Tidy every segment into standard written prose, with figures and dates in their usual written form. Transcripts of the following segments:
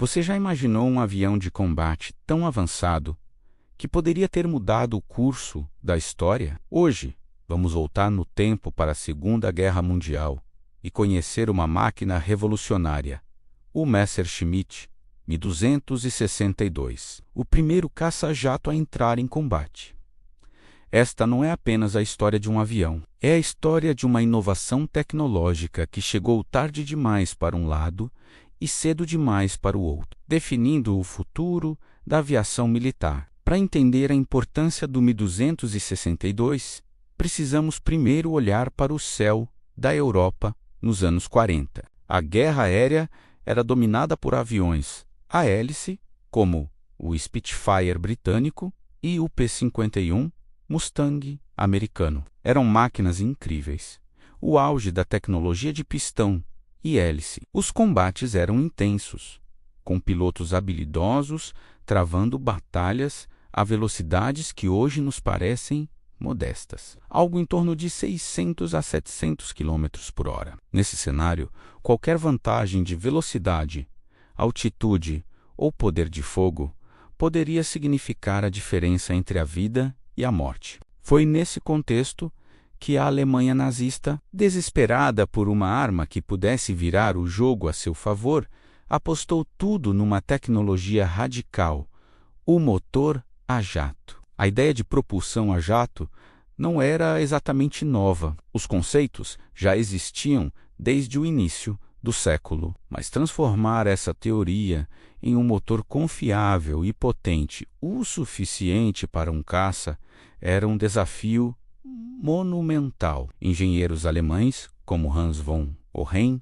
Você já imaginou um avião de combate tão avançado que poderia ter mudado o curso da história? Hoje, vamos voltar no tempo para a Segunda Guerra Mundial e conhecer uma máquina revolucionária, o Messerschmitt Me-262, o primeiro caça-jato a entrar em combate. Esta não é apenas a história de um avião, é a história de uma inovação tecnológica que chegou tarde demais para um lado e cedo demais para o outro, definindo o futuro da aviação militar. Para entender a importância do Me-262, precisamos primeiro olhar para o céu da Europa nos anos 40. A guerra aérea era dominada por aviões a hélice, como o Spitfire britânico e o P-51 Mustang americano. Eram máquinas incríveis, o auge da tecnologia de pistão e hélice. Os combates eram intensos, com pilotos habilidosos travando batalhas a velocidades que hoje nos parecem modestas, algo em torno de 600 a 700 km por hora. Nesse cenário, qualquer vantagem de velocidade, altitude ou poder de fogo poderia significar a diferença entre a vida e a morte. Foi nesse contexto que a Alemanha nazista, desesperada por uma arma que pudesse virar o jogo a seu favor, apostou tudo numa tecnologia radical, o motor a jato. A ideia de propulsão a jato não era exatamente nova. Os conceitos já existiam desde o início do século, mas transformar essa teoria em um motor confiável e potente o suficiente para um caça era um desafio monumental. Engenheiros alemães, como Hans von Ohren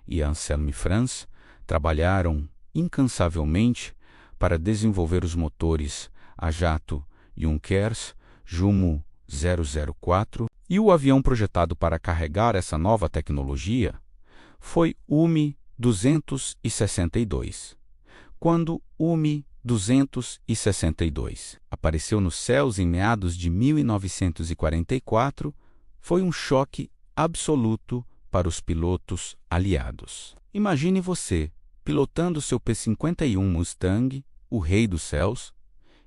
e Anselm Franz, trabalharam incansavelmente para desenvolver os motores a jato Junkers Jumo 004, e o avião projetado para carregar essa nova tecnologia foi o Me-262. Quando o Me-262 apareceu nos céus em meados de 1944, foi um choque absoluto para os pilotos aliados. Imagine você pilotando seu P-51 Mustang, o rei dos céus,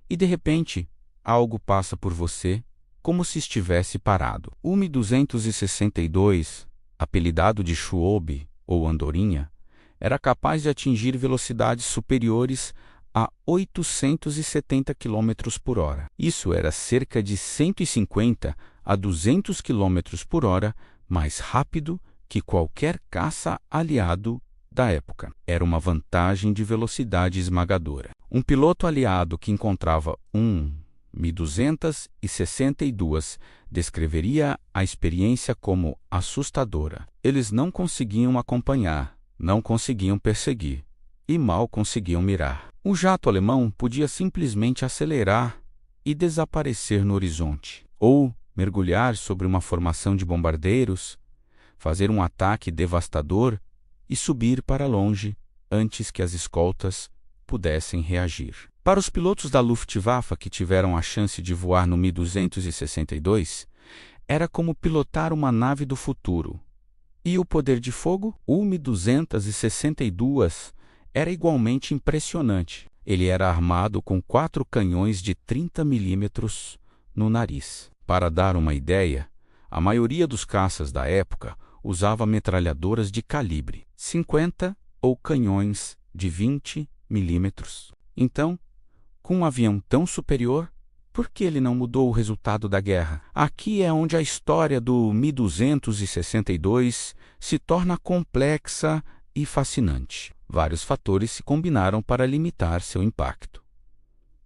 e de repente algo passa por você como se estivesse parado. O Me-262, apelidado de Schwalbe ou Andorinha, era capaz de atingir velocidades superiores a 870 km por hora. Isso era cerca de 150 a 200 km por hora mais rápido que qualquer caça aliado da época. Era uma vantagem de velocidade esmagadora. Um piloto aliado que encontrava um Me-262 descreveria a experiência como assustadora. Eles não conseguiam acompanhar, não conseguiam perseguir e mal conseguiam mirar. O jato alemão podia simplesmente acelerar e desaparecer no horizonte, ou mergulhar sobre uma formação de bombardeiros, fazer um ataque devastador e subir para longe antes que as escoltas pudessem reagir. Para os pilotos da Luftwaffe que tiveram a chance de voar no Me-262, era como pilotar uma nave do futuro. E o poder de fogo? O Me-262 era igualmente impressionante. Ele era armado com 4 canhões de 30 mm no nariz. Para dar uma ideia, a maioria dos caças da época usava metralhadoras de calibre 50 ou canhões de 20 mm. Então, com um avião tão superior, por que ele não mudou o resultado da guerra? Aqui é onde a história do Me-262 se torna complexa e fascinante. Vários fatores se combinaram para limitar seu impacto.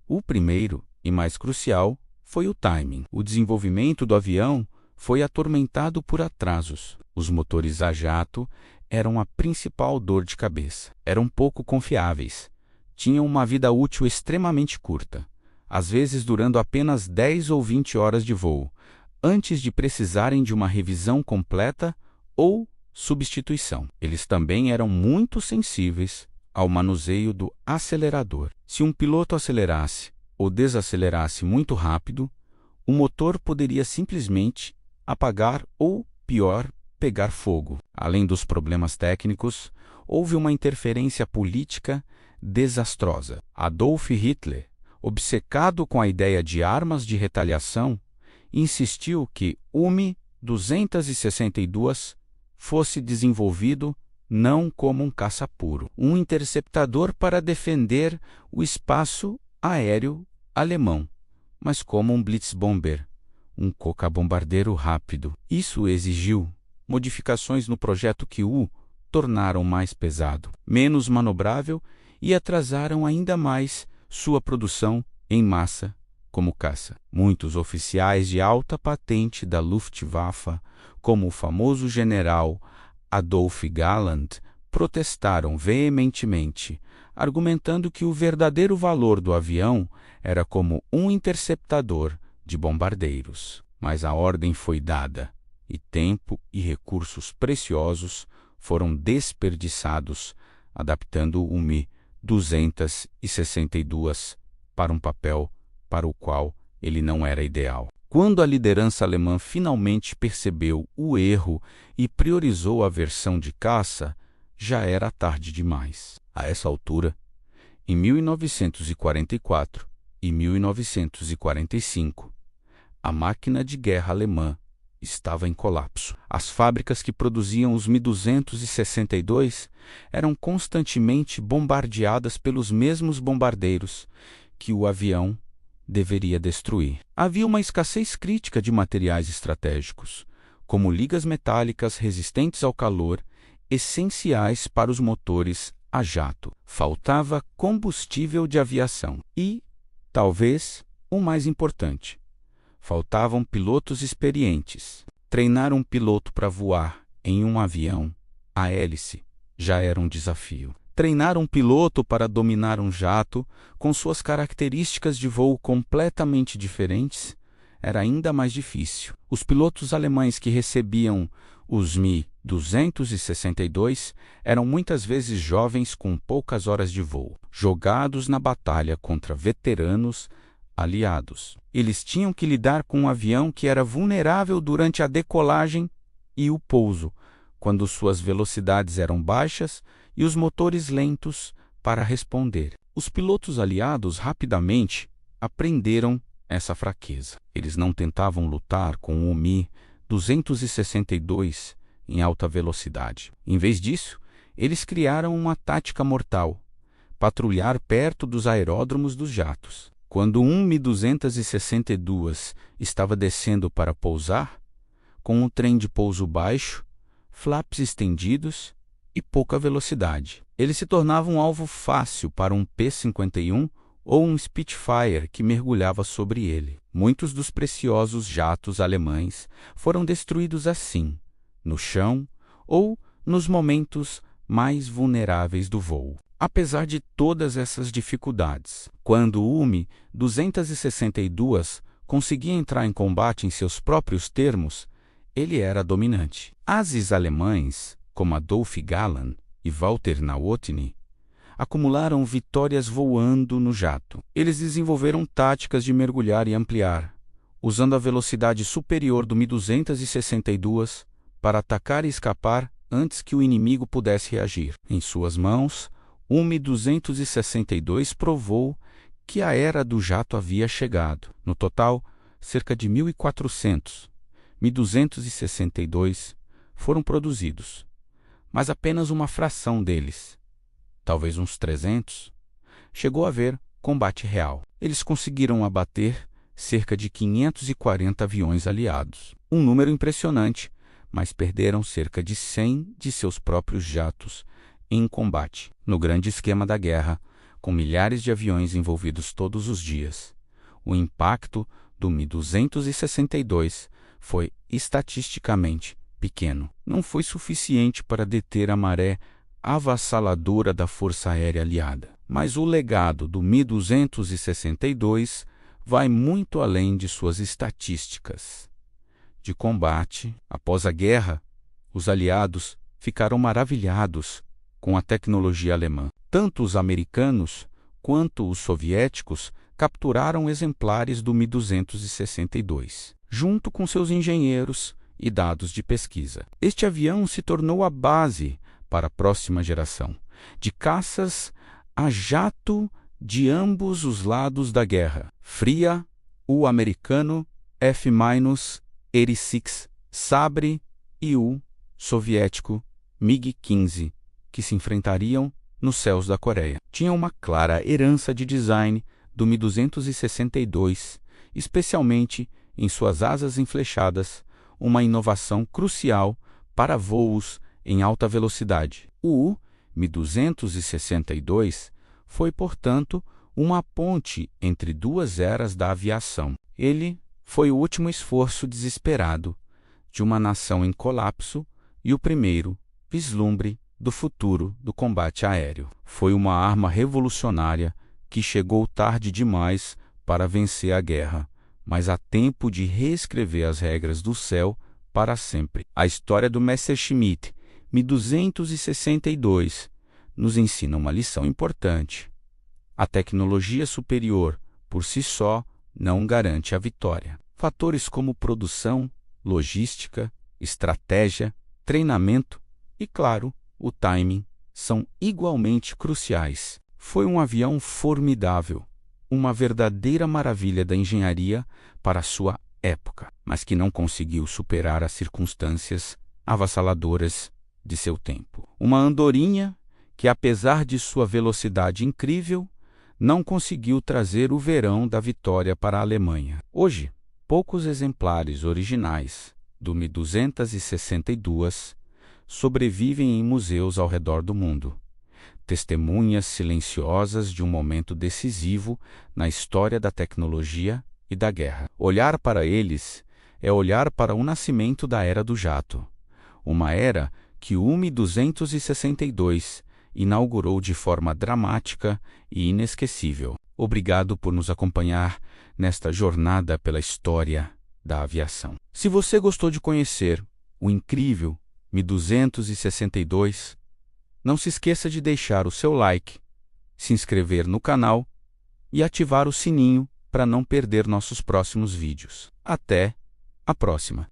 O primeiro, e mais crucial, foi o timing. O desenvolvimento do avião foi atormentado por atrasos. Os motores a jato eram a principal dor de cabeça. Eram pouco confiáveis. Tinham uma vida útil extremamente curta, às vezes durando apenas 10 ou 20 horas de voo, antes de precisarem de uma revisão completa ou substituição. Eles também eram muito sensíveis ao manuseio do acelerador. Se um piloto acelerasse ou desacelerasse muito rápido, o motor poderia simplesmente apagar ou, pior, pegar fogo. Além dos problemas técnicos, houve uma interferência política desastrosa. Adolf Hitler, obcecado com a ideia de armas de retaliação, insistiu que o Mi-262 fosse desenvolvido não como um caça puro, um interceptador para defender o espaço aéreo alemão, mas como um Blitzbomber, um coca-bombardeiro rápido. Isso exigiu modificações no projeto que o tornaram mais pesado, menos manobrável e atrasaram ainda mais sua produção em massa como caça. Muitos oficiais de alta patente da Luftwaffe, como o famoso general Adolf Galland, protestaram veementemente, argumentando que o verdadeiro valor do avião era como um interceptador de bombardeiros. Mas a ordem foi dada, e tempo e recursos preciosos foram desperdiçados adaptando o Mi-262 para um papel para o qual ele não era ideal. Quando a liderança alemã finalmente percebeu o erro e priorizou a versão de caça, já era tarde demais. A essa altura, em 1944 e 1945, a máquina de guerra alemã estava em colapso. As fábricas que produziam os Mi-262 eram constantemente bombardeadas pelos mesmos bombardeiros que o avião deveria destruir. Havia uma escassez crítica de materiais estratégicos, como ligas metálicas resistentes ao calor, essenciais para os motores a jato. Faltava combustível de aviação e, talvez, o mais importante, faltavam pilotos experientes. Treinar um piloto para voar em um avião a hélice já era um desafio. Treinar um piloto para dominar um jato, com suas características de voo completamente diferentes, era ainda mais difícil. Os pilotos alemães que recebiam os Mi-262 eram muitas vezes jovens com poucas horas de voo, jogados na batalha contra veteranos aliados. Eles tinham que lidar com um avião que era vulnerável durante a decolagem e o pouso, quando suas velocidades eram baixas e os motores lentos para responder. Os pilotos aliados rapidamente aprenderam essa fraqueza. Eles não tentavam lutar com o Mi-262 em alta velocidade. Em vez disso, eles criaram uma tática mortal: patrulhar perto dos aeródromos dos jatos. Quando um Mi-262 estava descendo para pousar, com um trem de pouso baixo, flaps estendidos e pouca velocidade, ele se tornava um alvo fácil para um P-51 ou um Spitfire que mergulhava sobre ele. Muitos dos preciosos jatos alemães foram destruídos assim, no chão ou nos momentos mais vulneráveis do voo. Apesar de todas essas dificuldades, quando o Mi-262 conseguia entrar em combate em seus próprios termos, ele era dominante. Ases alemães, como Adolf Galland e Walter Nowotny, acumularam vitórias voando no jato. Eles desenvolveram táticas de mergulhar e ampliar, usando a velocidade superior do Mi-262 para atacar e escapar antes que o inimigo pudesse reagir. Em suas mãos, o Mi-262 provou que a era do jato havia chegado. No total, cerca de 1.400 Mi-262 foram produzidos, mas apenas uma fração deles, talvez uns 300, chegou a ver combate real. Eles conseguiram abater cerca de 540 aviões aliados, um número impressionante, mas perderam cerca de 100 de seus próprios jatos em combate. No grande esquema da guerra, com milhares de aviões envolvidos todos os dias, o impacto do Mi-262 foi estatisticamente pequeno. Não foi suficiente para deter a maré avassaladora da Força Aérea Aliada. Mas o legado do Mi-262 vai muito além de suas estatísticas de combate. Após a guerra, os aliados ficaram maravilhados com a tecnologia alemã. Tanto os americanos quanto os soviéticos capturaram exemplares do Mi-262, junto com seus engenheiros e dados de pesquisa. Este avião se tornou a base para a próxima geração, de caças a jato de ambos os lados da Guerra Fria, o americano F-86 Sabre e o soviético MiG-15, que se enfrentariam nos céus da Coreia. Tinha uma clara herança de design do Mi-262, especialmente em suas asas enflechadas, uma inovação crucial para voos em alta velocidade. O Mi-262 foi, portanto, uma ponte entre duas eras da aviação. Ele foi o último esforço desesperado de uma nação em colapso e o primeiro vislumbre do futuro do combate aéreo. Foi uma arma revolucionária que chegou tarde demais para vencer a guerra, mas há tempo de reescrever as regras do céu para sempre. A história do Messerschmitt Mi-262 nos ensina uma lição importante. A tecnologia superior, por si só, não garante a vitória. Fatores como produção, logística, estratégia, treinamento e, claro, o timing são igualmente cruciais. Foi um avião formidável, uma verdadeira maravilha da engenharia para sua época, mas que não conseguiu superar as circunstâncias avassaladoras de seu tempo. Uma andorinha que, apesar de sua velocidade incrível, não conseguiu trazer o verão da vitória para a Alemanha. Hoje, poucos exemplares originais do Mi-262 sobrevivem em museus ao redor do mundo, testemunhas silenciosas de um momento decisivo na história da tecnologia e da guerra. Olhar para eles é olhar para o nascimento da Era do Jato, uma era que o Mi-262 inaugurou de forma dramática e inesquecível. Obrigado por nos acompanhar nesta jornada pela história da aviação. Se você gostou de conhecer o incrível Mi-262, não se esqueça de deixar o seu like, se inscrever no canal e ativar o sininho para não perder nossos próximos vídeos. Até a próxima!